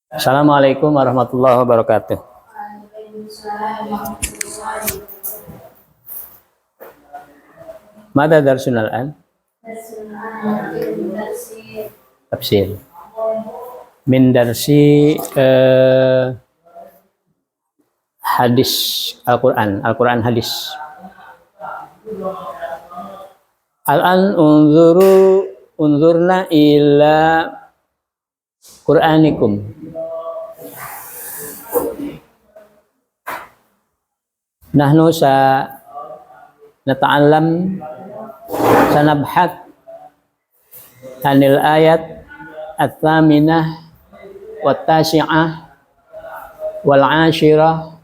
Assalamualaikum warahmatullahi wabarakatuh. Mada darsun al-an? Tafsir. Min darsi hadis Al-Quran, Al-Quran hadis. Al-an unzurna ila Qur'anikum. Nahnu nata'allam sanabhat anil ayat at-thaminah wat-tasi'ah wal-ashirah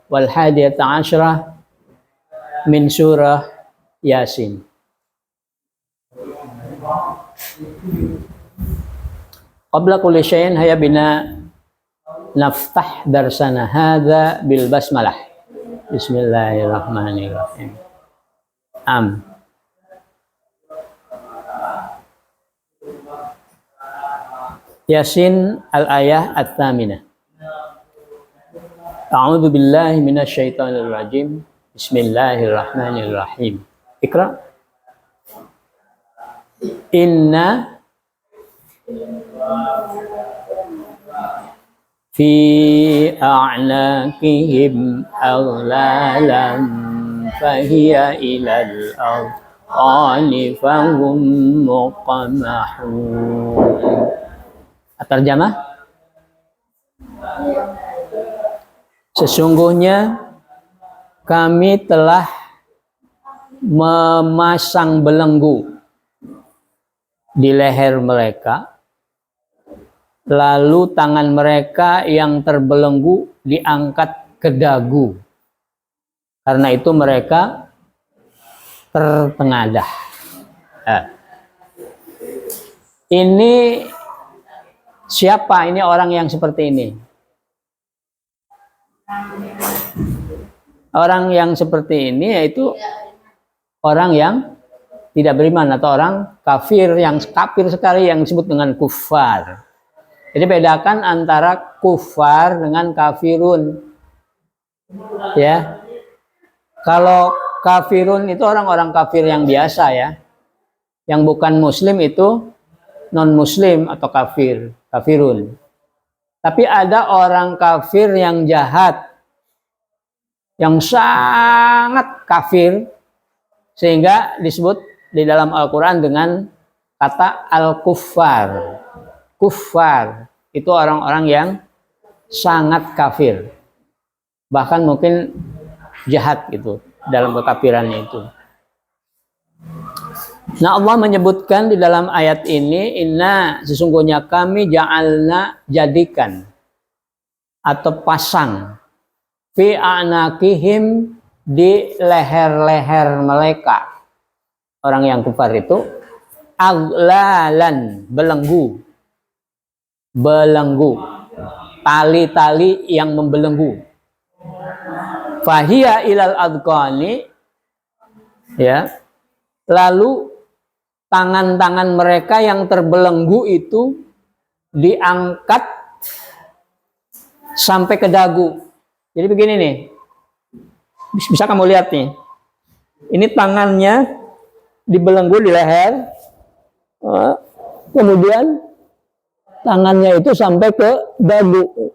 wal-hadiyata asyrah min surah Yasin. Qabla kulli syai'in haya bina naftah darsana hadza bil basmalah. Bismillahirrahmanirrahim. Yasin al-ayah at-thaminah. A'udzu billahi minasyaitonir rajim. Bismillahirrahmanirrahim. Iqra. Inna fi a'naqihim aghlalan fahiya ilal adqani fahum muqamahun. Terjemah, sesungguhnya kami telah memasang belenggu di leher mereka, lalu tangan mereka yang terbelenggu diangkat ke dagu. Karena itu mereka tertengadah. Ini siapa ini orang yang seperti ini? Orang yang seperti ini yaitu orang yang tidak beriman atau orang kafir, yang kafir sekali, yang disebut dengan kufar. Jadi bedakan antara kufar dengan kafirun. Ya. Kalau kafirun itu orang-orang kafir yang biasa ya. Yang bukan muslim itu non-muslim atau kafir, kafirun. Tapi ada orang kafir yang jahat, yang sangat kafir, sehingga disebut di dalam Al-Quran dengan kata al-kuffar. Kuffar itu orang-orang yang sangat kafir, bahkan mungkin jahat gitu dalam kekafirannya itu. Nah, Allah menyebutkan di dalam ayat ini, inna, sesungguhnya kami ja'alna, jadikan atau pasang fi a'naqihim, di leher-leher mereka, orang yang kufar itu, aglalan, belenggu, tali-tali yang membelenggu. Fahiya ilal adqani, ya, lalu tangan-tangan mereka yang terbelenggu itu diangkat sampai ke dagu. Jadi begini nih, bisa kamu lihat nih, ini tangannya dibelenggu di leher, kemudian tangannya itu sampai ke dagu.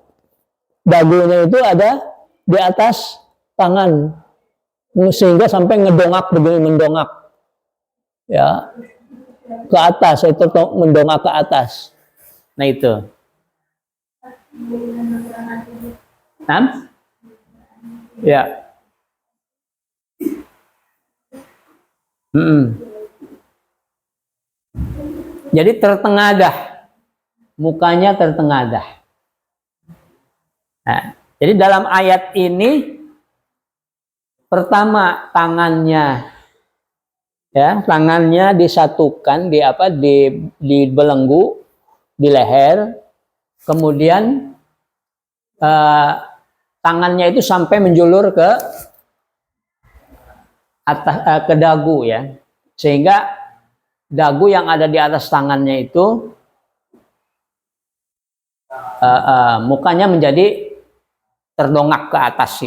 Dagunya itu ada di atas tangan, sehingga sampai ngedongak begini, mendongak ya ke atas, itu mendongak ke atas. Nah itu. Ya. Jadi tertengadah, mukanya tertengadah. Nah, jadi dalam ayat ini pertama tangannya, ya, tangannya disatukan di belenggu di leher, kemudian tangannya itu sampai menjulur ke atas, ke dagu ya, sehingga dagu yang ada di atas tangannya itu mukanya menjadi terdongak ke atas,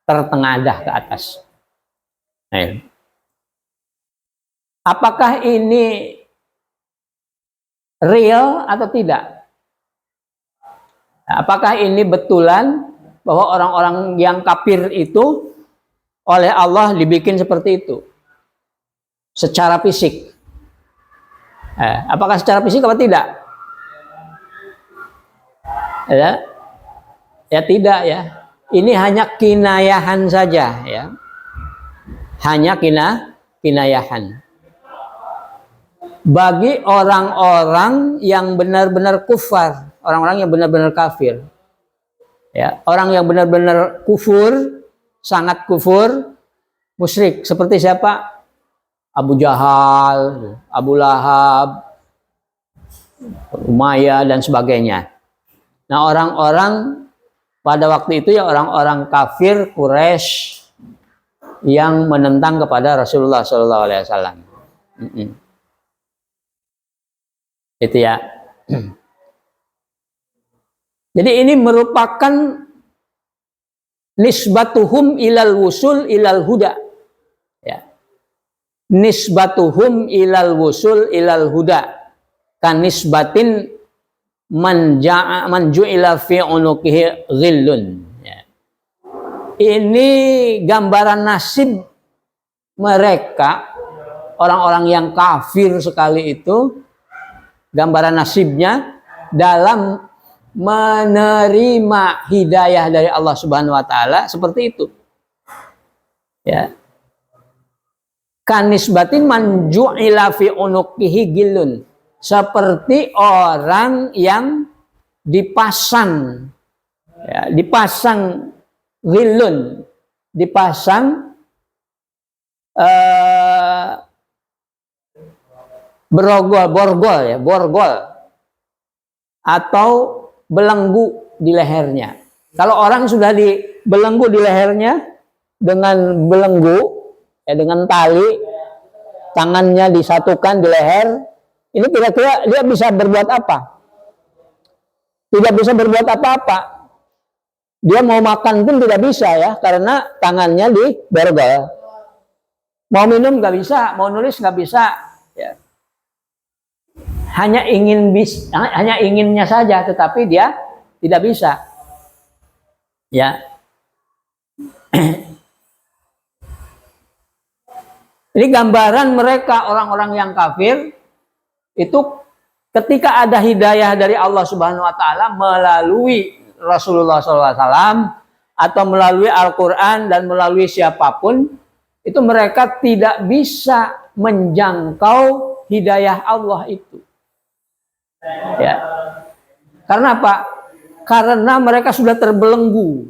tertengadah ke atas. Nah, apakah ini real atau tidak? Apakah ini betulan bahwa orang-orang yang kafir itu oleh Allah dibikin seperti itu secara fisik? Apakah secara fisik atau tidak? Ya tidak ya. Ini hanya kinayahan saja ya. Hanya kinayahan. Bagi orang-orang yang benar-benar kufar, orang-orang yang benar-benar kafir. Ya, orang yang benar-benar kufur, sangat kufur, musyrik. Seperti siapa? Abu Jahal, Abu Lahab, Umayyah dan sebagainya. Nah, orang-orang pada waktu itu ya orang-orang kafir Quraisy yang menentang kepada Rasulullah SAW. Itu ya. Jadi ini merupakan nisbatuhum ilal wusul ilal huda. Ya. Nisbatuhum ilal wusul ilal huda. Kan nisbatin manju'ila fi unuqihi ghillun. Ya. Ini gambaran nasib mereka, orang-orang yang kafir sekali itu, gambaran nasibnya dalam menerima hidayah dari Allah Subhanahu wa taala seperti itu. Ya. Kanisbatin manju'ila fi unuqihi gilun. Seperti orang yang dipasang ya, dipasang gilun, dipasang borgol atau belenggu di lehernya. Kalau orang sudah dibelenggu di lehernya dengan belenggu, ya dengan tali, tangannya disatukan di leher, ini kira-kira dia bisa berbuat apa? Tidak bisa berbuat apa-apa. Dia mau makan pun tidak bisa ya, karena tangannya diborgol. Mau minum nggak bisa, mau nulis nggak bisa. Ya. Hanya inginnya saja, tetapi dia tidak bisa. Ya. Ini gambaran mereka orang-orang yang kafir itu ketika ada hidayah dari Allah Subhanahu wa taala melalui Rasulullah SAW atau melalui Al-Quran dan melalui siapapun, itu mereka tidak bisa menjangkau hidayah Allah itu. Ya. Karena apa? Karena mereka sudah terbelenggu.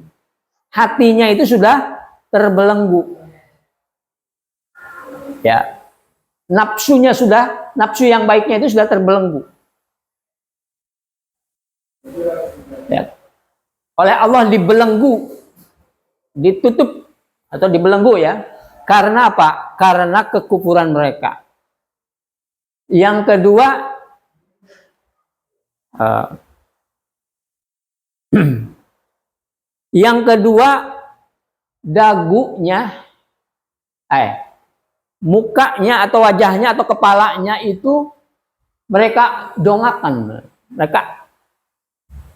Hatinya itu sudah terbelenggu. Ya. Nafsu yang baiknya itu sudah terbelenggu. Ya. Oleh Allah dibelenggu, ditutup atau dibelenggu ya. Karena apa? Karena kekufuran mereka. Yang kedua, dagunya, mukanya atau wajahnya atau kepalanya itu mereka dongakkan, mereka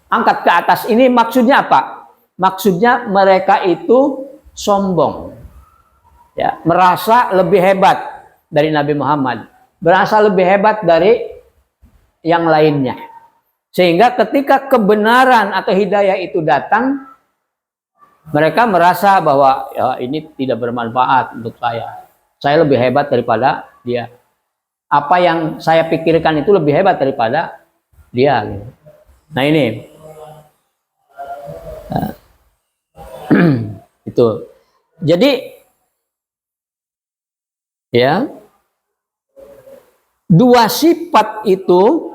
angkat ke atas. Ini maksudnya apa? Maksudnya mereka itu sombong, ya, merasa lebih hebat dari Nabi Muhammad, merasa lebih hebat dari yang lainnya, sehingga ketika kebenaran atau hidayah itu datang, mereka merasa bahwa ya, ini tidak bermanfaat untuk saya. Saya lebih hebat daripada dia. Apa yang saya pikirkan itu lebih hebat daripada dia. Nah ini, itu. Jadi, ya, dua sifat itu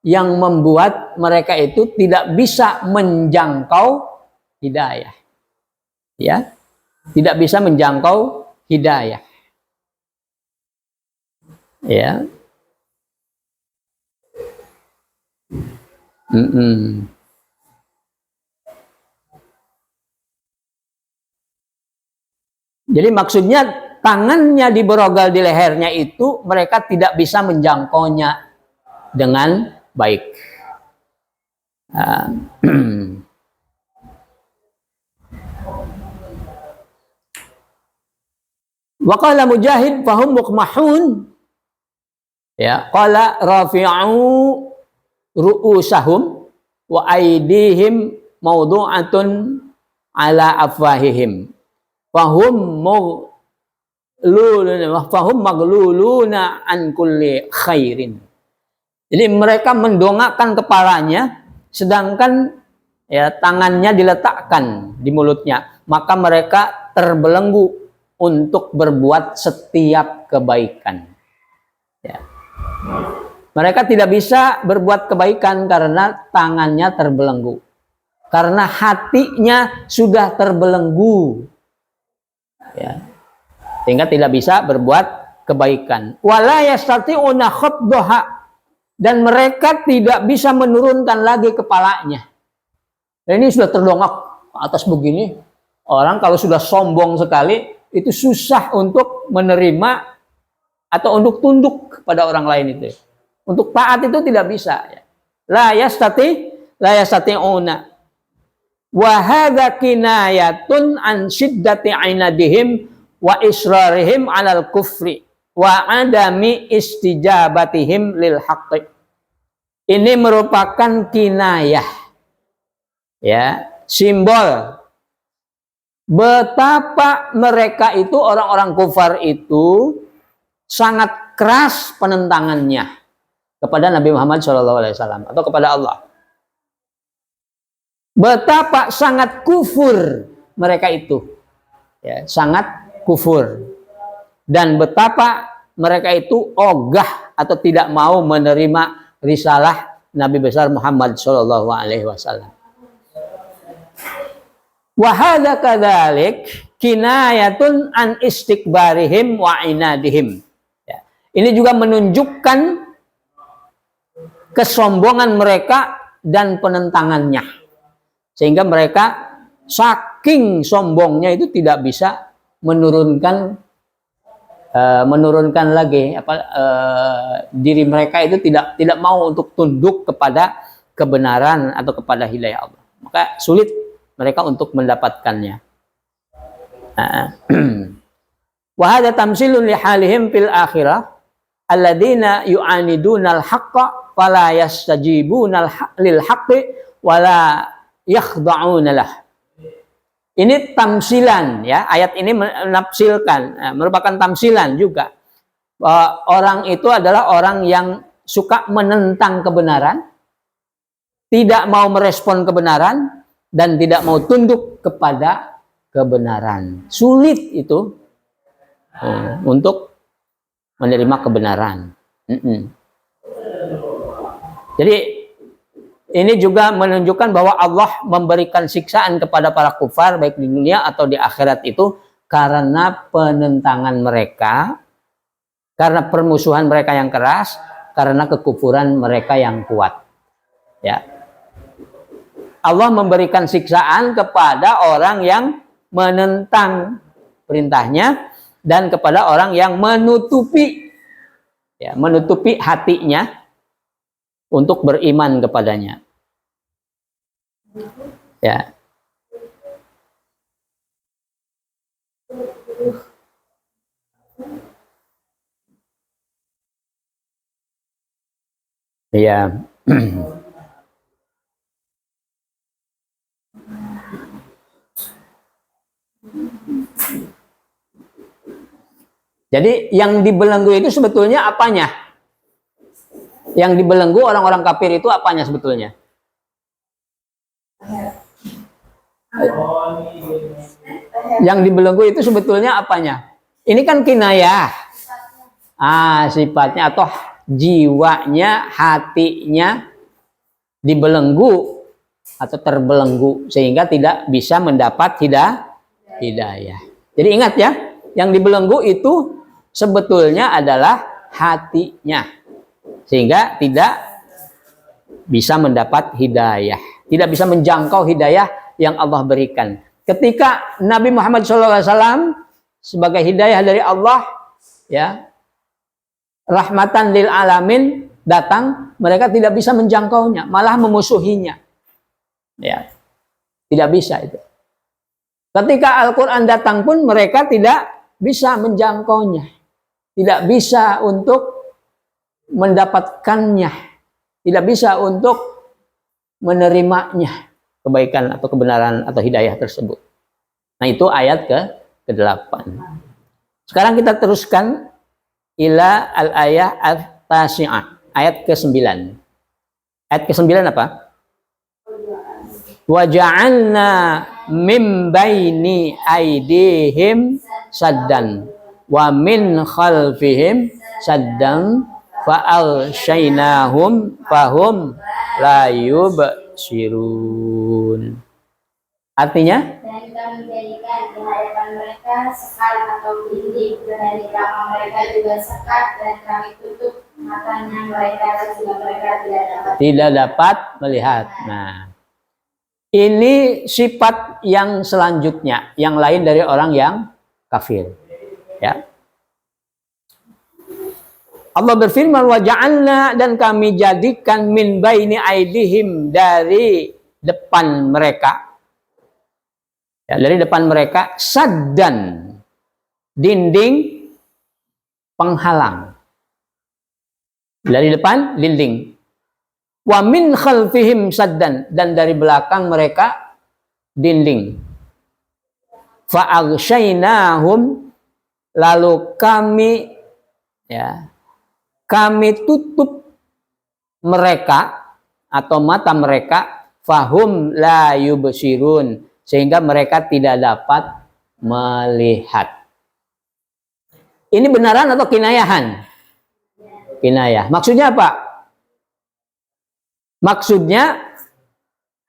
yang membuat mereka itu tidak bisa menjangkau hidayah. Ya, tidak bisa menjangkau hidayah. Ya. Jadi maksudnya tangannya diberogal di lehernya itu mereka tidak bisa menjangkaunya dengan baik. Wa qala Mujahid fahum muqmahun. Ya, qala rafi'u ru'usahum wa aydihim mawdu'atun ala afwahihim. Fahum magluluna an kulli khairin. Jadi mereka mendongakkan kepalanya sedangkan ya tangannya diletakkan di mulutnya, maka mereka terbelenggu untuk berbuat setiap kebaikan. Ya. Mereka tidak bisa berbuat kebaikan karena tangannya terbelenggu. Karena hatinya sudah terbelenggu. Ya. Sehingga tidak bisa berbuat kebaikan. Wala yastati'una khabdaha, dan mereka tidak bisa menurunkan lagi kepalanya. Dan ini sudah terdongak ke atas begini. Orang kalau sudah sombong sekali itu susah untuk menerima atau untuk tunduk kepada orang lain itu. Untuk taat itu tidak bisa. La yastati'una. Wa hadza kinayatun an syiddati ainadihim wa israrihim 'alal kufri wa adami istijabatihim lil haqqi. Ini merupakan kinayah. Ya, simbol betapa mereka itu, orang-orang kufar itu sangat keras penentangannya kepada Nabi Muhammad SAW atau kepada Allah. Betapa sangat kufur mereka itu, ya, sangat kufur, dan betapa mereka itu ogah atau tidak mau menerima risalah Nabi besar Muhammad SAW. Wahada kadzalik kinayatun an istikbarihim wa inadihim. Ya. Ini juga menunjukkan kesombongan mereka dan penentangannya, sehingga mereka saking sombongnya itu tidak bisa menurunkan lagi diri mereka itu tidak mau untuk tunduk kepada kebenaran atau kepada hidayah Allah. Maka sulit mereka untuk mendapatkannya. Wa hadza tamsilun li halihim fil akhirah alladzina yu'aniduna al-haqqa fala yastajibuna lil haqqi wala yakhda'una lah. Ini tamsilan, ya, ayat ini menafsirkan, merupakan tamsilan juga. Orang itu adalah orang yang suka menentang kebenaran, tidak mau merespon kebenaran, dan tidak mau tunduk kepada kebenaran. Sulit itu untuk menerima kebenaran. Jadi ini juga menunjukkan bahwa Allah memberikan siksaan kepada para kufar baik di dunia atau di akhirat itu karena penentangan mereka, karena permusuhan mereka yang keras, karena kekufuran mereka yang kuat. Ya. Allah memberikan siksaan kepada orang yang menentang perintahnya dan kepada orang yang menutupi hatinya untuk beriman kepadanya. Ya. Ya. Jadi yang dibelenggu itu sebetulnya apanya? Yang dibelenggu orang-orang kafir itu apanya sebetulnya? Yang dibelenggu itu sebetulnya apanya? Ini kan kinayah. Sifatnya atau jiwanya, hatinya dibelenggu atau terbelenggu sehingga tidak bisa mendapat hidayah. Jadi ingat ya, yang dibelenggu itu sebetulnya adalah hatinya, sehingga tidak bisa mendapat hidayah, tidak bisa menjangkau hidayah yang Allah berikan. Ketika Nabi Muhammad SAW sebagai hidayah dari Allah, ya, rahmatan lil alamin datang, mereka tidak bisa menjangkaunya, malah memusuhinya. Ya, tidak bisa itu. Ketika Al-Quran datang pun mereka tidak bisa menjangkaunya, tidak bisa untuk mendapatkannya, tidak bisa untuk menerimanya, kebaikan atau kebenaran atau hidayah tersebut. Nah, itu ayat ke-8. Sekarang kita teruskan ila al-ayah at-tasi'ah, ayat ke-9. Ayat ke-9 apa? Wa ja'alna min baini aydihim saddan wa min khalfihim saddan fa'alshaynahum fahum la yubsirun. Artinya, dan kita menjadikan di hadapan mereka sekat atau dinding, dan dari belakang mereka juga sekat, dan kami tutup matanya mereka sehingga mereka tidak dapat melihat. Nah, ini sifat yang selanjutnya, yang lain dari orang yang kafir. Ya. Allah berfirman, wa ja'alna, dan kami jadikan min baini aidihim, dari depan mereka. Ya, dari depan mereka saddan, dinding penghalang. Dari depan dinding. Wa min khalfihim saddan, dan dari belakang mereka dinding. Fa aghshaynahum, lalu kami, ya, kami tutup mereka atau mata mereka, fahum la yubsirun, sehingga mereka tidak dapat melihat. Ini benaran atau kinayahan? Kinayah. Maksudnya apa? Maksudnya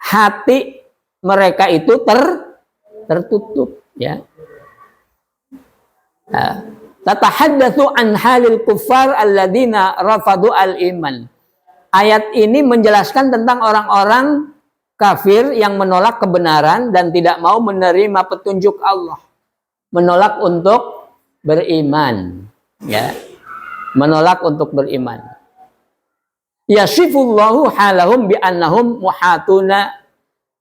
hati mereka itu tertutup, ya. Tatahaddatsu an halil kuffar alladzina rafadu al-iman. Ayat ini menjelaskan tentang orang-orang kafir yang menolak kebenaran dan tidak mau menerima petunjuk Allah, menolak untuk beriman, ya, menolak untuk beriman. Yasifullahu halahum bi annahum muhatuna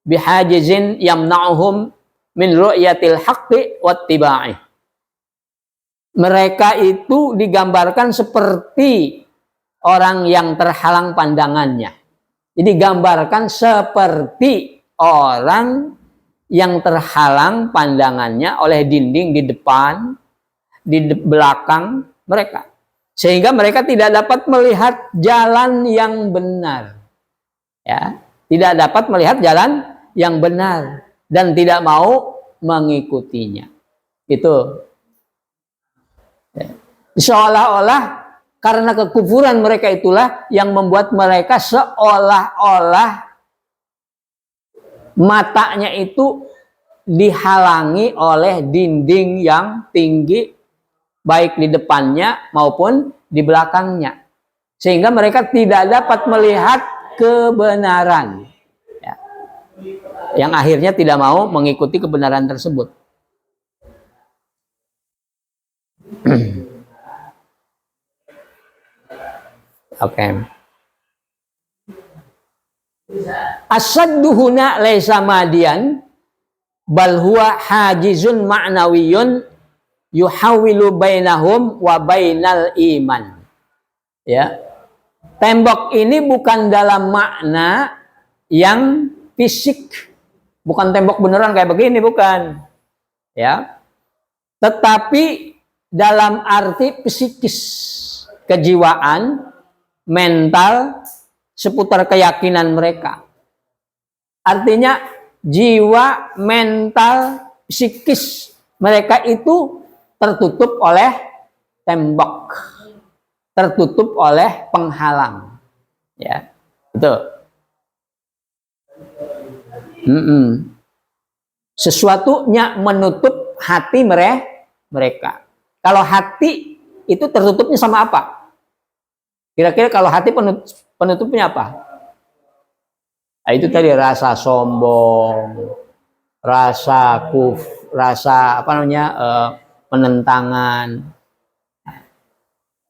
bihajizin yamna'uhum min ru'yatil haqqi wattiba'i. Mereka itu digambarkan seperti orang yang terhalang pandangannya. Jadi gambarkan seperti orang yang terhalang pandangannya oleh dinding di depan, di belakang mereka. Sehingga mereka tidak dapat melihat jalan yang benar. Ya, tidak dapat melihat jalan yang benar dan tidak mau mengikutinya. Itu. Ya. Seolah-olah karena kekufuran mereka itulah yang membuat mereka seolah-olah matanya itu dihalangi oleh dinding yang tinggi, baik di depannya maupun di belakangnya. Sehingga mereka tidak dapat melihat kebenaran. Ya. Yang akhirnya tidak mau mengikuti kebenaran tersebut. Oke. Asaddu huna laisa madian bal huwa hajizun ma'nawiyun yuhawilu bainahum wa bainal iman. Ya. Tembok ini bukan dalam makna yang fisik. Bukan tembok beneran kayak begini, bukan. Ya. Tetapi dalam arti psikis, kejiwaan, mental, seputar keyakinan mereka. Artinya jiwa, mental, psikis mereka itu tertutup oleh tembok, tertutup oleh penghalang. Ya, itu. Sesuatunya menutup hati mereka. Kalau hati itu tertutupnya sama apa? Kira-kira kalau hati penutupnya apa? Nah, itu tadi rasa sombong, rasa apa namanya, penentangan,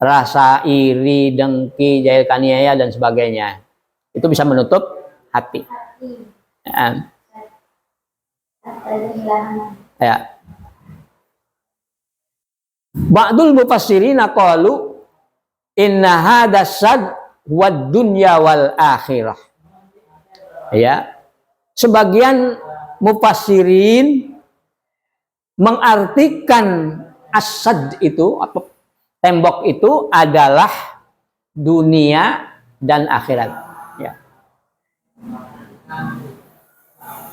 rasa iri, dengki, jahil, kaniaya dan sebagainya. Itu bisa menutup hati. hati Ya. Ba'dul mufassirina qalu inna hadasad wad dunya wal akhirah. Ya. Sebagian mufassirin mengartikan asad itu atau tembok itu adalah dunia dan akhirat. Ya.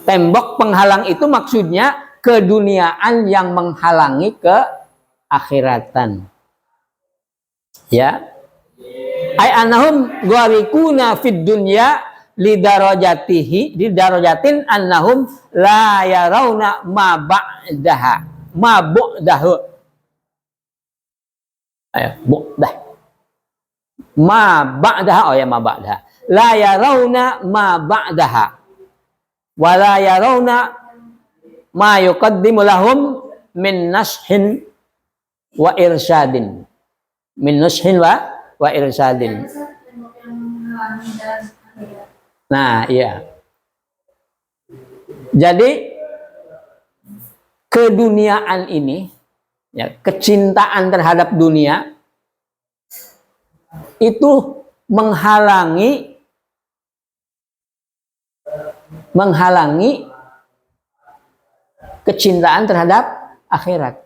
Tembok penghalang itu maksudnya keduniaan yang menghalangi keakhiratan. Ya. Ai annahum gharikuna fid dunya lidarajatin annahum la yarawna ma bu'dahu. Bu'dah. Ma ba'daha, ma ba'daha. La yarawna ma ba'daha. Wa la yarawna ma yuqaddimu lahum min nashin wa irsyadin. Min nashin wa irsyadin. Nah, iya. Jadi keduniaan ini, ya, kecintaan terhadap dunia itu menghalangi kecintaan terhadap akhirat.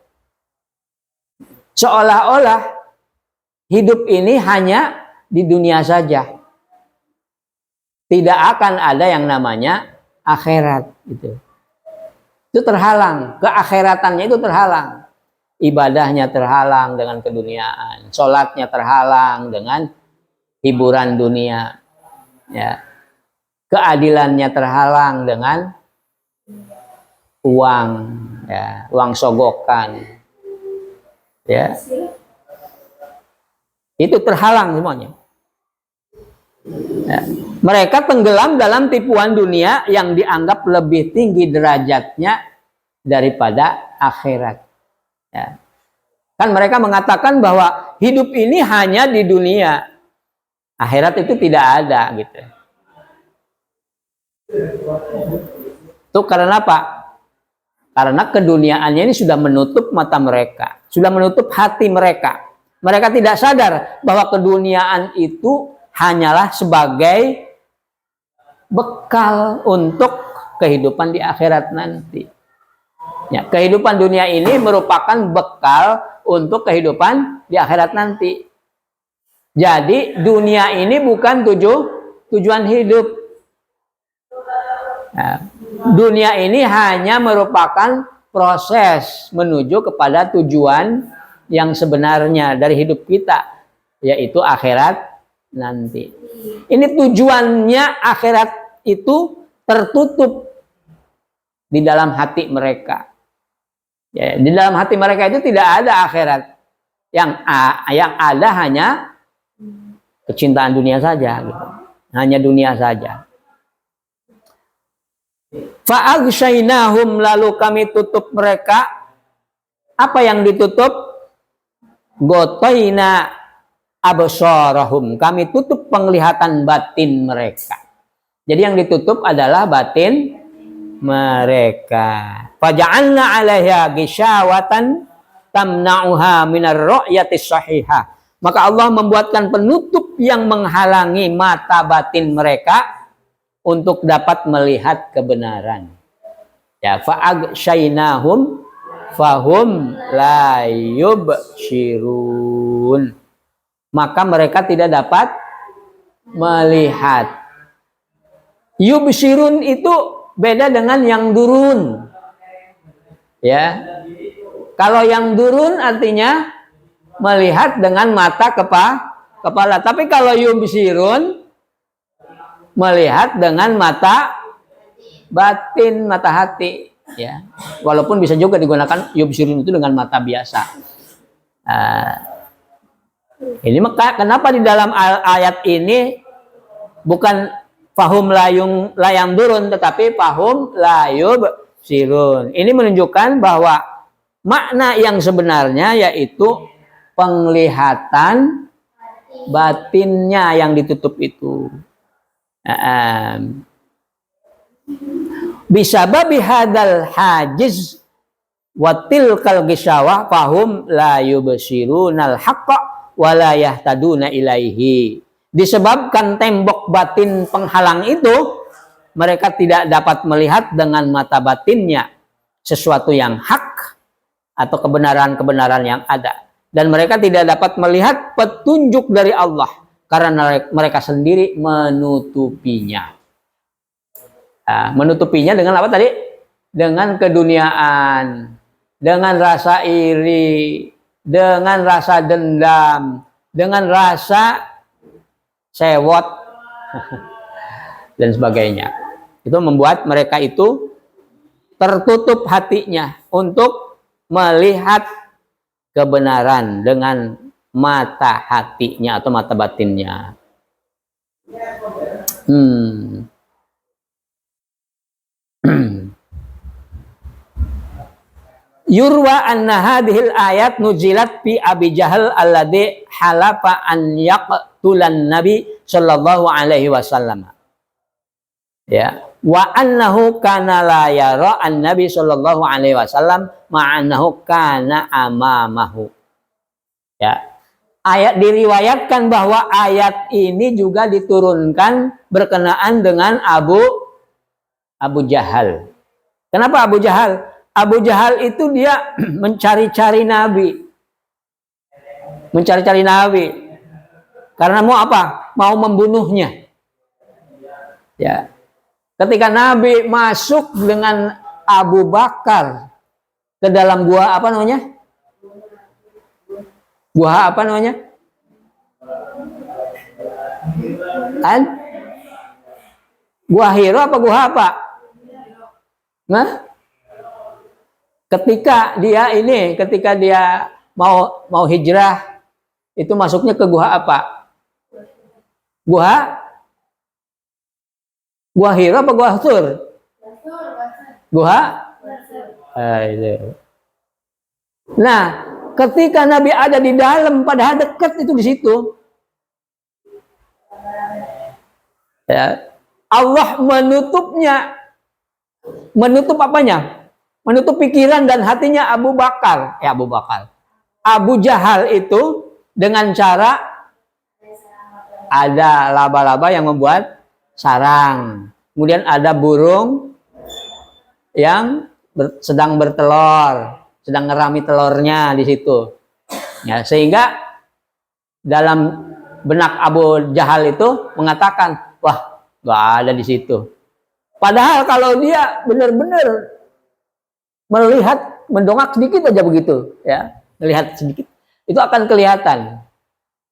Seolah-olah hidup ini hanya di dunia saja. Tidak akan ada yang namanya akhirat gitu. Itu terhalang, keakhiratannya itu terhalang. Ibadahnya terhalang dengan keduniaan, sholatnya terhalang dengan hiburan dunia, ya. Keadilannya terhalang dengan uang, ya, uang sogokan, ya. Itu terhalang semuanya. Ya. Mereka tenggelam dalam tipuan dunia yang dianggap lebih tinggi derajatnya daripada akhirat. Ya. Kan mereka mengatakan bahwa hidup ini hanya di dunia, akhirat itu tidak ada gitu. Itu karena apa? Karena keduniaannya ini sudah menutup mata mereka, sudah menutup hati mereka. Mereka tidak sadar bahwa keduniaan itu hanyalah sebagai bekal untuk kehidupan di akhirat nanti. Ya, kehidupan dunia ini merupakan bekal untuk kehidupan di akhirat nanti. Jadi dunia ini bukan tujuan hidup. Ya, dunia ini hanya merupakan proses menuju kepada tujuan yang sebenarnya dari hidup kita, yaitu akhirat nanti. Ini tujuannya akhirat itu tertutup di dalam hati mereka. Ya, di dalam hati mereka itu tidak ada akhirat. Yang ada hanya kecintaan dunia saja gitu. Hanya dunia saja. Fa'aghsyainahum, lalu kami tutup mereka. Apa yang ditutup? Gotoina absarahum, kami tutup penglihatan batin mereka. Jadi yang ditutup adalah batin mereka. Faja'alna 'alaiha ghisyawatan tamna'uha minar ru'yati shahihah. Maka Allah membuatkan penutup yang menghalangi mata batin mereka untuk dapat melihat kebenaran. Ya, fa'aghsyainahum fahum la yubshirun. Maka mereka tidak dapat melihat. Yubshirun itu beda dengan yang durun. Ya. Kalau yang durun artinya melihat dengan mata kepala. Tapi kalau yubshirun melihat dengan mata batin, mata hati. Ya, walaupun bisa juga digunakan yubsirun itu dengan mata biasa. Ini maka kenapa di dalam ayat ini bukan Fahum layang durun, tetapi fahum layub sirun. Ini menunjukkan bahwa makna yang sebenarnya yaitu penglihatan batinnya yang ditutup itu. Bisababi hadal hajiz watil kal gisawah fahum la yubsirunal haqqa wa la yahtaduna ilaihi. Disebabkan tembok batin penghalang itu, mereka tidak dapat melihat dengan mata batinnya sesuatu yang hak atau kebenaran-kebenaran yang ada, dan mereka tidak dapat melihat petunjuk dari Allah karena mereka sendiri menutupinya. Menutupinya dengan apa tadi? Dengan keduniaan, dengan rasa iri, dengan rasa dendam, dengan rasa sewot dan sebagainya. Itu membuat mereka itu tertutup hatinya untuk melihat kebenaran dengan mata hatinya atau mata batinnya. Yurwa anna hadhil ayat nuzilat fi Abi Jahal alladhi halafa an yaqtulan Nabi sallallahu alaihi wasallam. Ya, wa annahu kana la yara an Nabi sallallahu alaihi wasallam ma'annahu kana amamahu. Ya. Ayat diriwayatkan bahwa ayat ini juga diturunkan berkenaan dengan Abu Jahal. Kenapa Abu Jahal? Abu Jahal itu dia mencari-cari Nabi. Mencari-cari Nabi. Karena mau apa? Mau membunuhnya. Ya. Ketika Nabi masuk dengan Abu Bakar ke dalam gua apa namanya? Gua apa namanya? Gua Hiro apa gua apa? Nah? Ketika dia mau hijrah, itu masuknya ke gua apa? Gua Hiro apa gua Sur? Gua? Nah, ketika Nabi ada di dalam, padahal dekat itu di situ. Ya, Allah menutupnya. Menutup apanya? Menutup pikiran dan hatinya Abu Bakar. Abu Jahal itu dengan cara ada laba-laba yang membuat sarang. Kemudian ada burung yang sedang bertelur, sedang ngerami telurnya di situ. Ya, sehingga dalam benak Abu Jahal itu mengatakan, wah, nggak ada di situ. Padahal kalau dia benar-benar melihat, mendongak sedikit aja begitu, ya, melihat sedikit, itu akan kelihatan.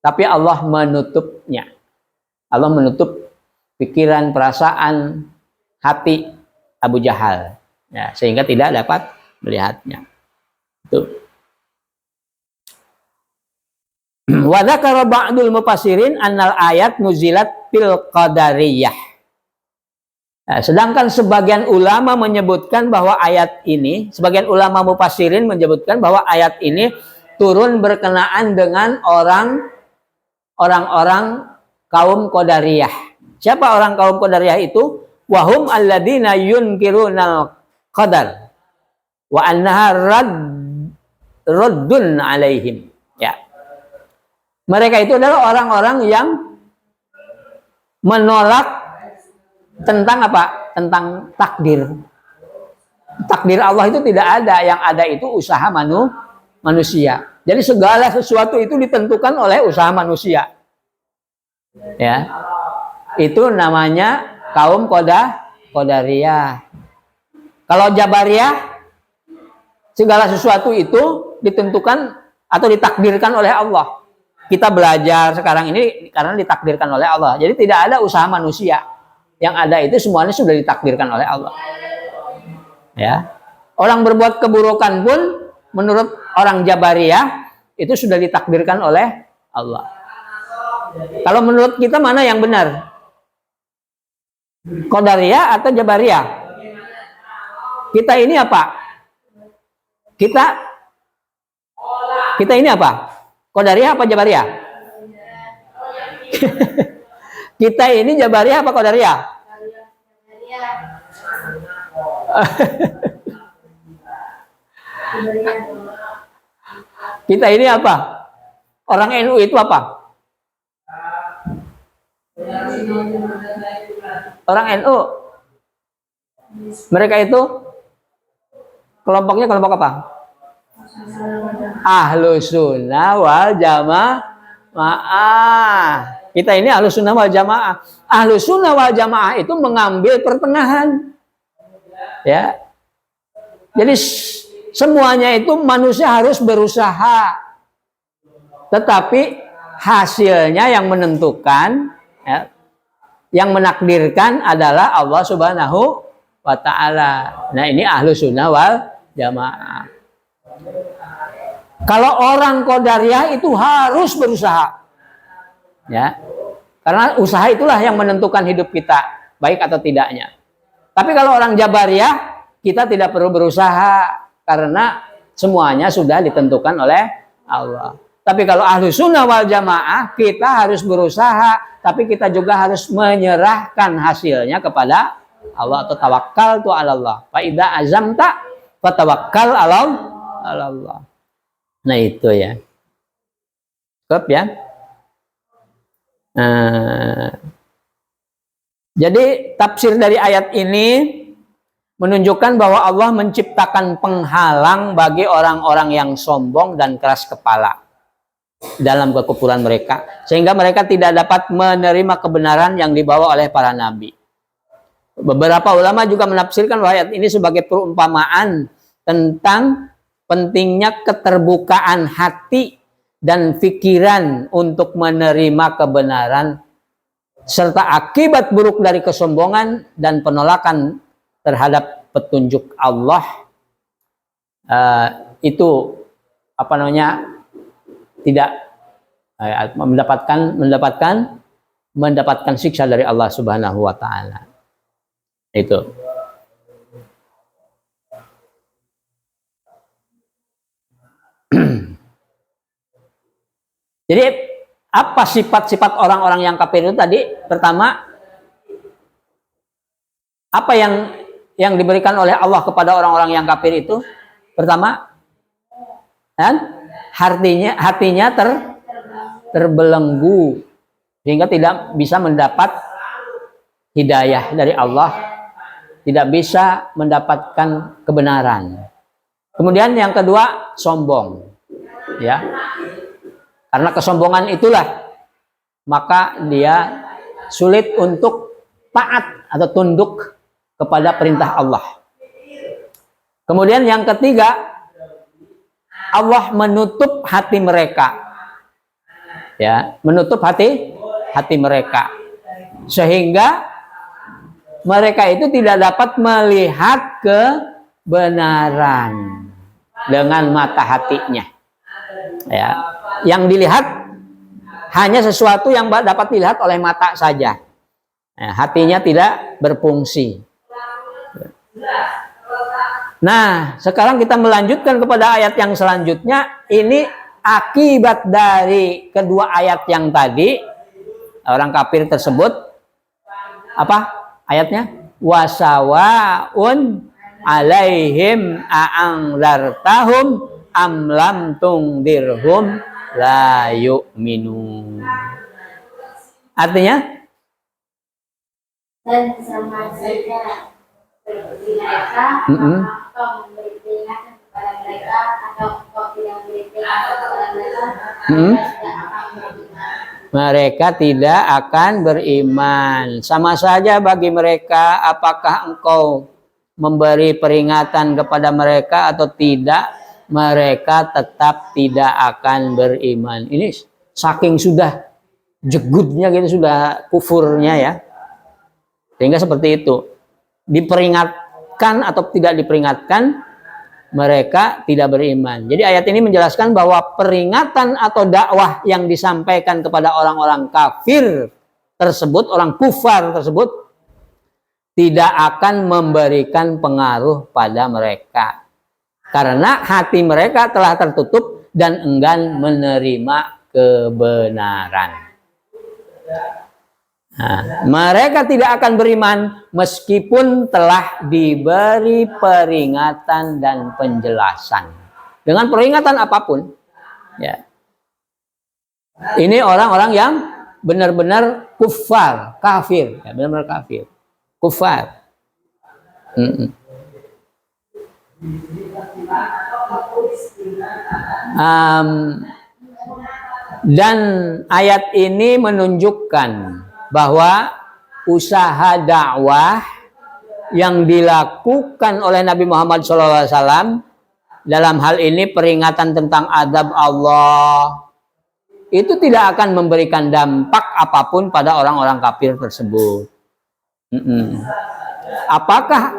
Tapi Allah menutupnya. Allah menutup pikiran, perasaan, hati Abu Jahal, ya, sehingga tidak dapat melihatnya. Itu. Wa dzakara ba'dul mufassirin annal ayat nuzilat fil qadariyah. Nah, sedangkan sebagian ulama menyebutkan bahwa ayat ini, sebagian ulama mufassirin menyebutkan bahwa ayat ini turun berkenaan dengan orang-orang kaum Qadariyah. Siapa orang kaum Qadariyah itu? Wahum alladzina yunkirunal qadar wa annaha raddun alaihim. Ya. Mereka itu adalah orang-orang yang menolak tentang apa? Tentang takdir. Takdir Allah itu tidak ada, yang ada itu usaha manusia. Jadi segala sesuatu itu ditentukan oleh usaha manusia. Ya. Itu namanya kaum Qadariyah. Kalau Jabariyah, segala sesuatu itu ditentukan atau ditakdirkan oleh Allah. Kita belajar sekarang ini karena ditakdirkan oleh Allah. Jadi tidak ada usaha manusia. Yang ada itu semuanya sudah ditakdirkan oleh Allah. Ya. Orang berbuat keburukan pun menurut orang Jabariyah itu sudah ditakdirkan oleh Allah. Kalau menurut kita mana yang benar? Qadariyah atau Jabariyah? Kita ini apa? Kita ini apa? Qadariyah apa Jabariyah? Kita ini Jabariyah apa Qadariyah? Kita ini apa? Orang NU itu apa? Orang NU. Mereka itu kelompoknya kelompok apa? Ahlus sunnah wal jamaah. Kita ini ahlus sunnah wal jamaah. Ahlus sunnah wal jamaah itu mengambil pertengahan. Ya. Jadi semuanya itu manusia harus berusaha. Tetapi hasilnya yang menentukan, ya, yang menakdirkan adalah Allah Subhanahu wa ta'ala. Nah, ini ahlus sunnah wal jamaah. Kalau orang Qadariyah itu harus berusaha. Ya. Karena usaha itulah yang menentukan hidup kita, baik atau tidaknya. Tapi kalau orang Jabariyah, kita tidak perlu berusaha karena semuanya sudah ditentukan oleh Allah. Tapi kalau ahlu sunnah wal jamaah, kita harus berusaha, tapi kita juga harus menyerahkan hasilnya kepada Allah atau tawakkal tu ala Allah. Fa idza azamta fatawakkal ala Allah. Nah itu ya. Cukup ya. Jadi tafsir dari ayat ini menunjukkan bahwa Allah menciptakan penghalang bagi orang-orang yang sombong dan keras kepala dalam kekufuran mereka, sehingga mereka tidak dapat menerima kebenaran yang dibawa oleh para nabi. Beberapa ulama juga menafsirkan bahwa ayat ini sebagai perumpamaan tentang pentingnya keterbukaan hati dan pikiran untuk menerima kebenaran serta akibat buruk dari kesombongan dan penolakan terhadap petunjuk Allah itu tidak mendapatkan siksa dari Allah Subhanahu wa taala. Itu. Jadi apa sifat-sifat orang-orang yang kafir itu tadi? Pertama, apa yang diberikan oleh Allah kepada orang-orang yang kafir itu? Pertama, hatinya terbelenggu sehingga tidak bisa mendapat hidayah dari Allah, tidak bisa mendapatkan kebenaran. Kemudian yang kedua, sombong. Ya. Karena kesombongan itulah maka dia sulit untuk taat atau tunduk kepada perintah Allah. Kemudian yang ketiga, Allah menutup hati mereka. Ya, menutup hati mereka. Sehingga mereka itu tidak dapat melihat kebenaran dengan mata hatinya. Ya. Yang dilihat hanya sesuatu yang dapat dilihat oleh mata saja. Hatinya tidak berfungsi. Nah, sekarang kita melanjutkan kepada ayat yang selanjutnya. Ini akibat dari kedua ayat yang tadi. Orang kafir tersebut, apa ayatnya? Wasawaun alaihim a'angzartahum am lam tungdirhum la yu'minun. Artinya? Dan sama saja mereka atau memberi peringatan kepada mereka atau tidak memberi peringatan kepada mereka tidak akan beriman. Sama saja bagi mereka apakah engkau memberi peringatan kepada mereka atau tidak, mereka tetap tidak akan beriman. Ini saking sudah jegudnya gitu, sudah kufurnya ya. Sehingga seperti itu. Diperingatkan atau tidak diperingatkan, mereka tidak beriman. Jadi ayat ini menjelaskan bahwa peringatan atau dakwah yang disampaikan kepada orang-orang kafir tersebut, orang kufar tersebut, tidak akan memberikan pengaruh pada mereka. Karena hati mereka telah tertutup dan enggan menerima kebenaran. Nah, mereka tidak akan beriman meskipun telah diberi peringatan dan penjelasan. Dengan peringatan apapun. Ya. Ini orang-orang yang benar-benar kufar, kafir. Ya, benar-benar kafir. Kufar. Dan ayat ini menunjukkan bahwa usaha dakwah yang dilakukan oleh Nabi Muhammad SAW dalam hal ini peringatan tentang adab Allah itu tidak akan memberikan dampak apapun pada orang-orang kafir tersebut. Apakah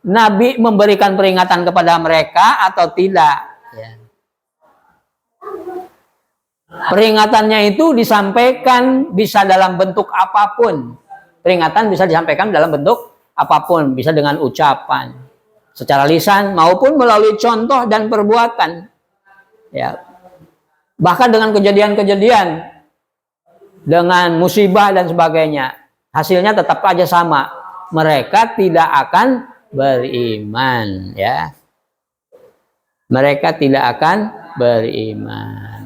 Nabi memberikan peringatan kepada mereka atau tidak? Peringatannya itu disampaikan bisa dalam bentuk apapun. Peringatan bisa disampaikan dalam bentuk apapun, bisa dengan ucapan, secara lisan maupun melalui contoh dan perbuatan. Ya. Bahkan dengan kejadian-kejadian, dengan musibah dan sebagainya, hasilnya tetap aja sama. Mereka tidak akan beriman, ya. Mereka tidak akan beriman.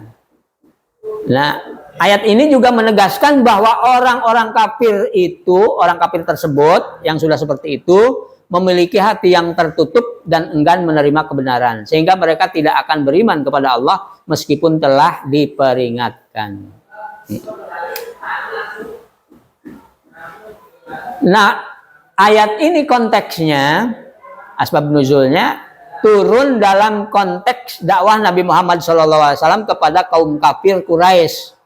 Nah, ayat ini juga menegaskan bahwa orang-orang kafir itu, orang kafir tersebut yang sudah seperti itu memiliki hati yang tertutup dan enggan menerima kebenaran, sehingga mereka tidak akan beriman kepada Allah meskipun telah diperingatkan. Nah, ayat ini konteksnya, asbab nuzulnya turun dalam konteks dakwah Nabi Muhammad SAW kepada kaum kafir Quraisy.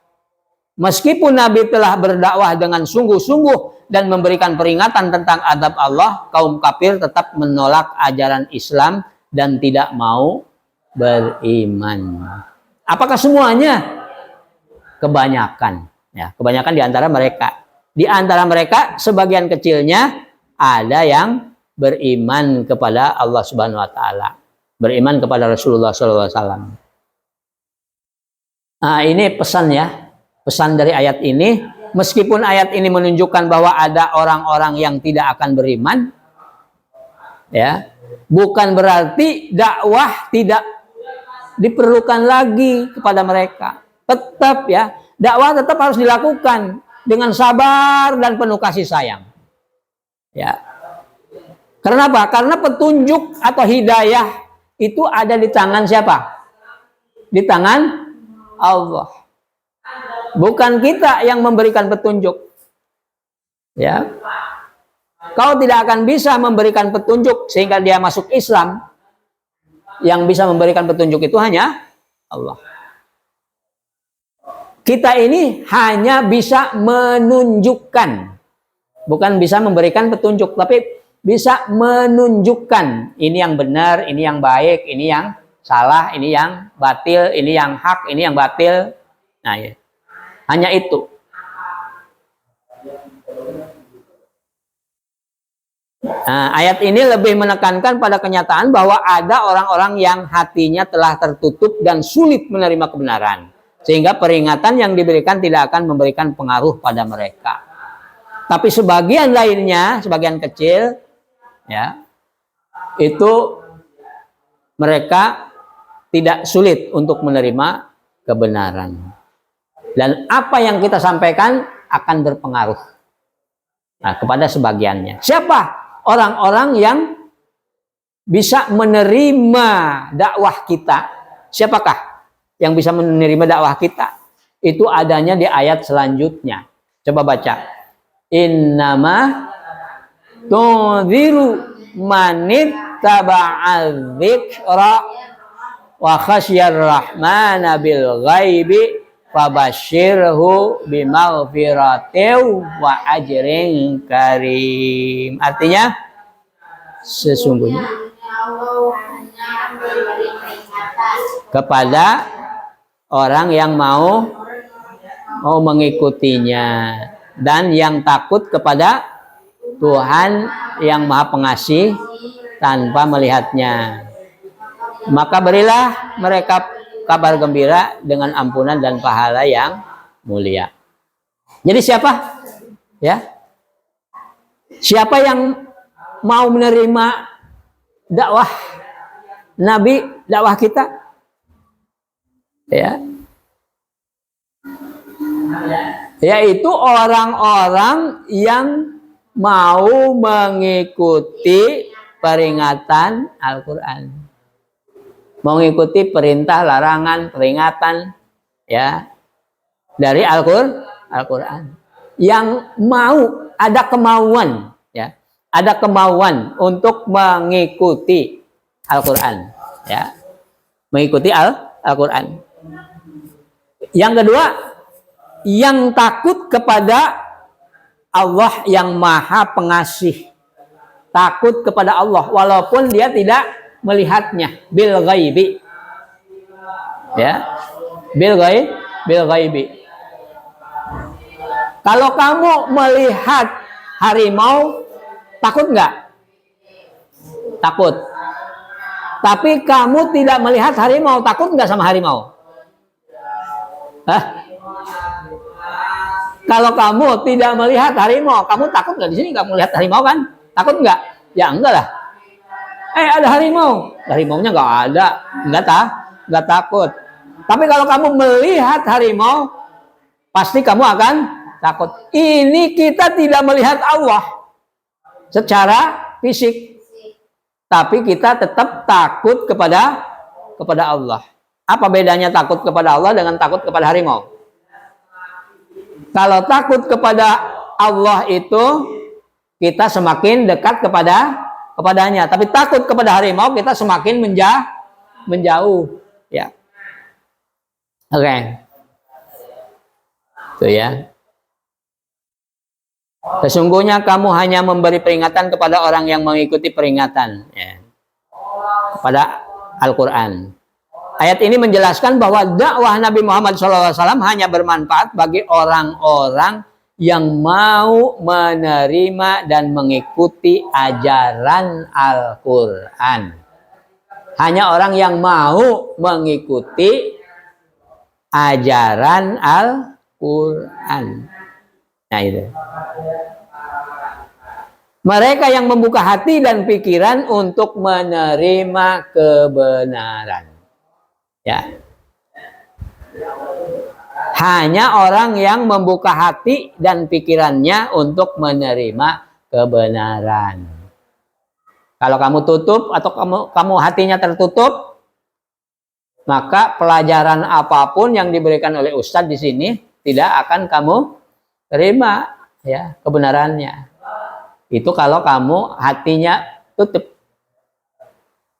Meskipun Nabi telah berdakwah dengan sungguh-sungguh dan memberikan peringatan tentang adab Allah, kaum kafir tetap menolak ajaran Islam dan tidak mau beriman. Apakah semuanya? Kebanyakan. Ya, kebanyakan di antara mereka. Di antara mereka sebagian kecilnya ada yang beriman kepada Allah Subhanahu wa taala, beriman kepada Rasulullah SAW. Nah, ini pesan ya, pesan dari ayat ini. Meskipun ayat ini menunjukkan bahwa ada orang-orang yang tidak akan beriman, ya, bukan berarti dakwah tidak diperlukan lagi kepada mereka. Tetap ya, dakwah tetap harus dilakukan dengan sabar dan penuh kasih sayang. Ya. Karena apa? Karena petunjuk atau hidayah itu ada di tangan siapa? Di tangan Allah. Bukan kita yang memberikan petunjuk. Ya. Kau tidak akan bisa memberikan petunjuk sehingga dia masuk Islam. Yang bisa memberikan petunjuk itu hanya Allah. Kita ini hanya bisa menunjukkan. Bukan bisa memberikan petunjuk, tapi bisa menunjukkan ini yang benar, ini yang baik, ini yang salah, ini yang batil, ini yang hak, ini yang batil. Nah, ya. Hanya itu. Nah, ayat ini lebih menekankan pada kenyataan bahwa ada orang-orang yang hatinya telah tertutup dan sulit menerima kebenaran, sehingga peringatan yang diberikan tidak akan memberikan pengaruh pada mereka. Tapi sebagian lainnya, sebagian kecil, ya, itu mereka tidak sulit untuk menerima kebenaran. Dan apa yang kita sampaikan akan berpengaruh kepada sebagiannya. Siapa orang-orang yang bisa menerima dakwah kita? Siapakah yang bisa menerima dakwah kita? Itu adanya di ayat selanjutnya. Coba baca. Innama tunziru manit taba'adzikra wa khasyar rahmana bil ghaibi fabashirhu bimaghfiratin wa ajrin karim. Artinya sesungguhnya kepada orang yang mau mengikutinya dan yang takut kepada Tuhan yang Maha Pengasih tanpa melihatnya. Maka berilah mereka kabar gembira dengan ampunan dan pahala yang mulia. Jadi siapa? Ya. Siapa yang mau menerima dakwah Nabi, dakwah kita? Ya. Yaitu orang-orang yang mau mengikuti peringatan Al-Qur'an. Mengikuti perintah, larangan, peringatan ya dari Al-Qur'an. Yang mau, ada kemauan ya. Ada kemauan untuk mengikuti Al-Qur'an ya. Mengikuti Al-Qur'an. Yang kedua, yang takut kepada Allah yang Maha Pengasih. Takut kepada Allah walaupun dia tidak melihatnya, bil ghaibi. Ya. Bil ghaibi. Kalau kamu melihat harimau, takut nggak? Takut. Tapi kamu tidak melihat harimau, takut nggak sama harimau? Hah? Kalau kamu tidak melihat harimau, kamu takut nggak? Di sini kamu melihat harimau kan? Takut nggak? Ya enggak lah. Ada harimau, harimaunya nggak ada, nggak takut. Tapi kalau kamu melihat harimau, pasti kamu akan takut. Ini kita tidak melihat Allah secara fisik, tapi kita tetap takut kepada Allah. Apa bedanya takut kepada Allah dengan takut kepada harimau? Kalau takut kepada Allah itu kita semakin dekat kepadanya, tapi takut kepada harimau kita semakin menjauh. Ya, oke, itu ya. Sesungguhnya kamu hanya memberi peringatan kepada orang yang mengikuti peringatan ya, kepada Al-Quran. Ayat ini menjelaskan bahwa dakwah Nabi Muhammad SAW hanya bermanfaat bagi orang-orang yang mau menerima dan mengikuti ajaran Al-Quran. Hanya orang yang mau mengikuti ajaran Al-Quran. Nah itu. Mereka yang membuka hati dan pikiran untuk menerima kebenaran. Ya. Hanya orang yang membuka hati dan pikirannya untuk menerima kebenaran. Kalau kamu tutup atau kamu hatinya tertutup, maka pelajaran apapun yang diberikan oleh Ustadz di sini tidak akan kamu terima ya kebenarannya. Itu kalau kamu hatinya tutup.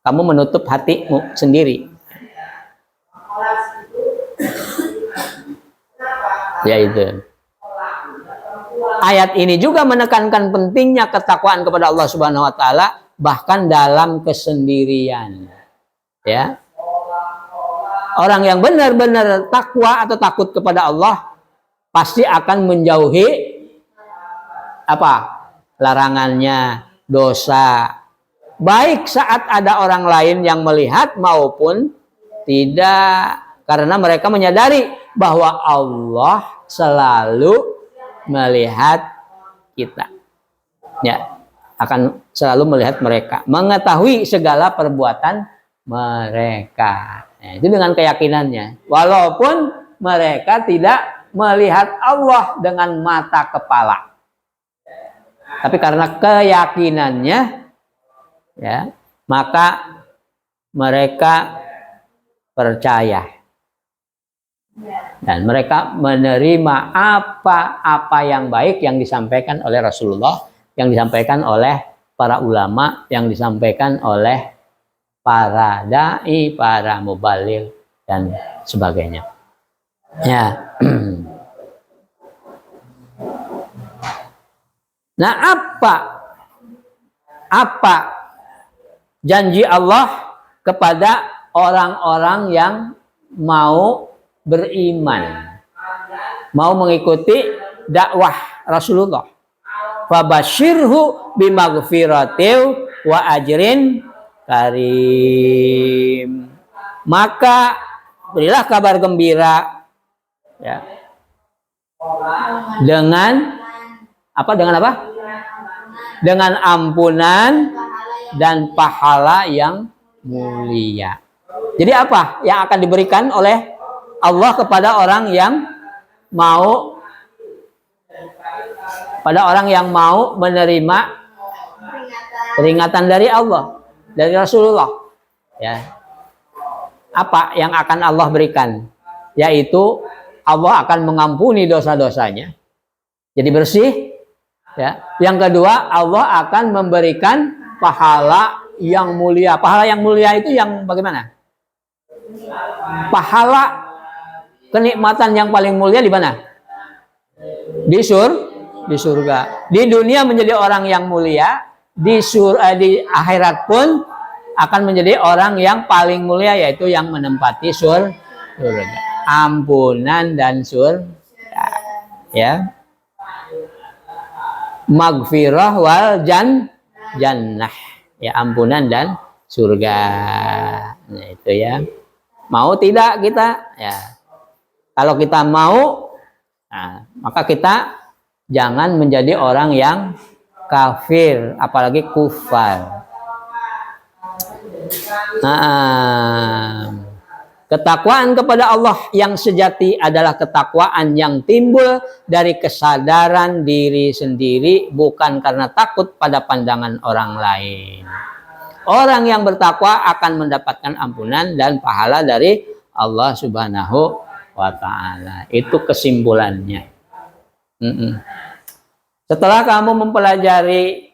Kamu menutup hatimu sendiri. Ya itu. Ayat ini juga menekankan pentingnya ketakwaan kepada Allah Subhanahu wa taala bahkan dalam kesendirian. Ya. Orang yang benar-benar takwa atau takut kepada Allah pasti akan menjauhi apa? Larangannya, dosa. Baik saat ada orang lain yang melihat maupun tidak, karena mereka menyadari bahwa Allah selalu melihat kita. Ya, akan selalu melihat mereka, mengetahui segala perbuatan mereka. Nah, itu dengan keyakinannya. Walaupun mereka tidak melihat Allah dengan mata kepala. Tapi karena keyakinannya, ya, maka mereka percaya. Dan mereka menerima apa-apa yang baik yang disampaikan oleh Rasulullah, yang disampaikan oleh para ulama, yang disampaikan oleh para dai, para mubaligh dan sebagainya. Ya. Nah, apa janji Allah kepada orang-orang yang mau beriman, mau mengikuti dakwah Rasulullah? Fabashirhu bimaghfiratin wa ajrin karim. Maka berilah kabar gembira ya. Dengan apa? Dengan apa? Dengan ampunan dan pahala yang mulia. Jadi apa yang akan diberikan oleh Allah kepada orang yang mau menerima peringatan dari Allah, dari Rasulullah ya. Apa yang akan Allah berikan? Yaitu Allah akan mengampuni dosa-dosanya, jadi bersih ya. Yang kedua, Allah akan memberikan pahala yang mulia. Pahala yang mulia itu yang bagaimana? Pahala kenikmatan yang paling mulia di mana? Di surga. Di dunia menjadi orang yang mulia, di akhirat pun akan menjadi orang yang paling mulia, yaitu yang menempati surga. Ampunan dan surga ya. Maghfirah wal jannah ya, ampunan dan surga. Nah, itu ya. Mau tidak kita ya. Kalau kita mau, nah, maka kita jangan menjadi orang yang kafir, apalagi kufar. Ketakwaan kepada Allah yang sejati adalah ketakwaan yang timbul dari kesadaran diri sendiri, bukan karena takut pada pandangan orang lain. Orang yang bertakwa akan mendapatkan ampunan dan pahala dari Allah Subhanahu wa Ta'ala. Itu kesimpulannya. Setelah kamu mempelajari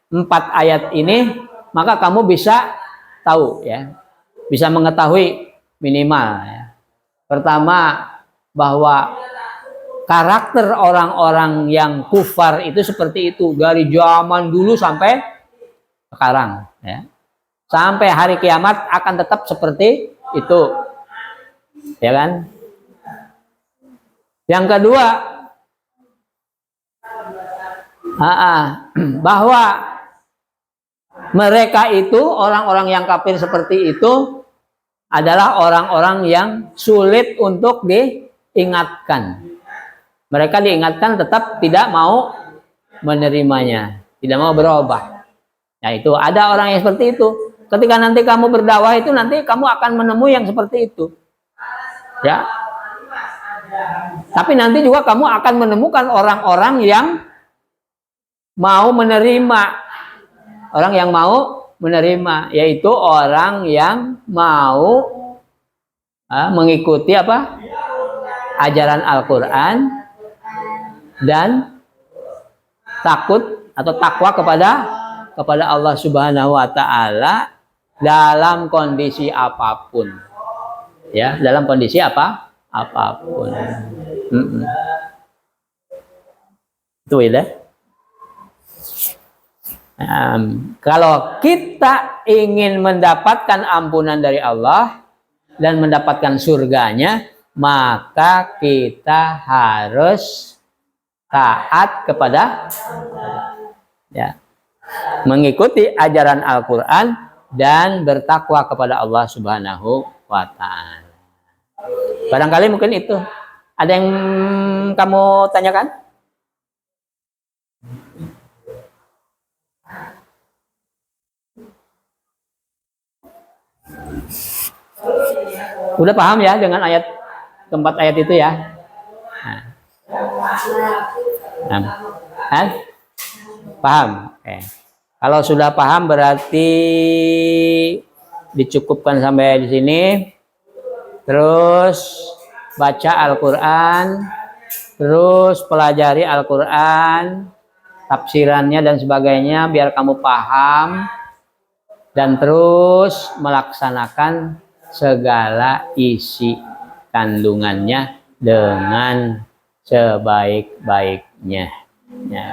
4 ayat ini, maka kamu bisa tahu ya, bisa mengetahui minimal ya. Pertama, bahwa karakter orang-orang yang kufar itu seperti itu dari zaman dulu sampai sekarang ya. Sampai hari kiamat akan tetap seperti itu. Ya kan? Yang kedua, bahwa mereka itu, orang-orang yang kafir seperti itu adalah orang-orang yang sulit untuk diingatkan. Mereka diingatkan tetap tidak mau menerimanya, tidak mau berubah. Nah, itu ada orang yang seperti itu. Ketika nanti kamu berdakwah itu, nanti kamu akan menemui yang seperti itu. Ya. Tapi nanti juga kamu akan menemukan orang-orang yang mau menerima. Orang yang mau menerima, yaitu orang yang mau mengikuti apa? Ajaran Al-Quran dan takut atau takwa kepada Allah Subhanahu wa Ta'ala dalam kondisi apapun. Ya, dalam kondisi apapun. Itu ya. Kalau kita ingin mendapatkan ampunan dari Allah dan mendapatkan surganya, maka kita harus taat kepada ya, mengikuti ajaran Al-Quran dan bertakwa kepada Allah Subhanahu wa Ta'ala. Barangkali mungkin itu. Ada yang kamu tanyakan? Udah paham ya dengan ayat keempat ayat itu ya? Paham? Kalau sudah paham berarti dicukupkan sampai di sini. Terus baca Al-Quran, terus pelajari Al-Quran, tafsirannya dan sebagainya biar kamu paham, dan terus melaksanakan segala isi kandungannya dengan sebaik-baiknya ya.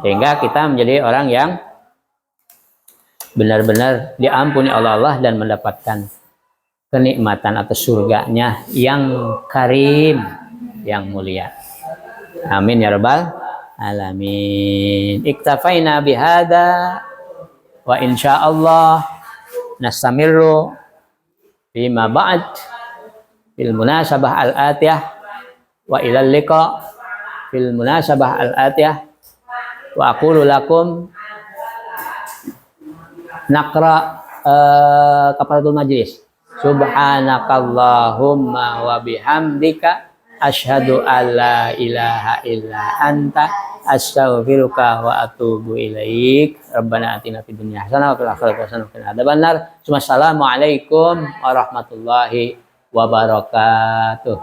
Sehingga kita menjadi orang yang benar-benar diampuni oleh Allah dan mendapatkan kenikmatan atau surganya yang karim, yang mulia. Amin ya rabbal alamin. Iktafaina bihada wa insyaallah nastamiru bima ba'd fil munasabah al-atiyah wa ilal liqa fil munasabah al-atiyah wa aqulu lakum naqra kafaratul majlis. Subhanakallahumma wa bihamdika asyhadu alla ilaha illa anta astaghfiruka wa atubu ilaik. Rabbana atina fid dunya hasanah wa fil akhirati hasanah wa qina adzabannar. Wassalamualaikum warahmatullahi wabarakatuh.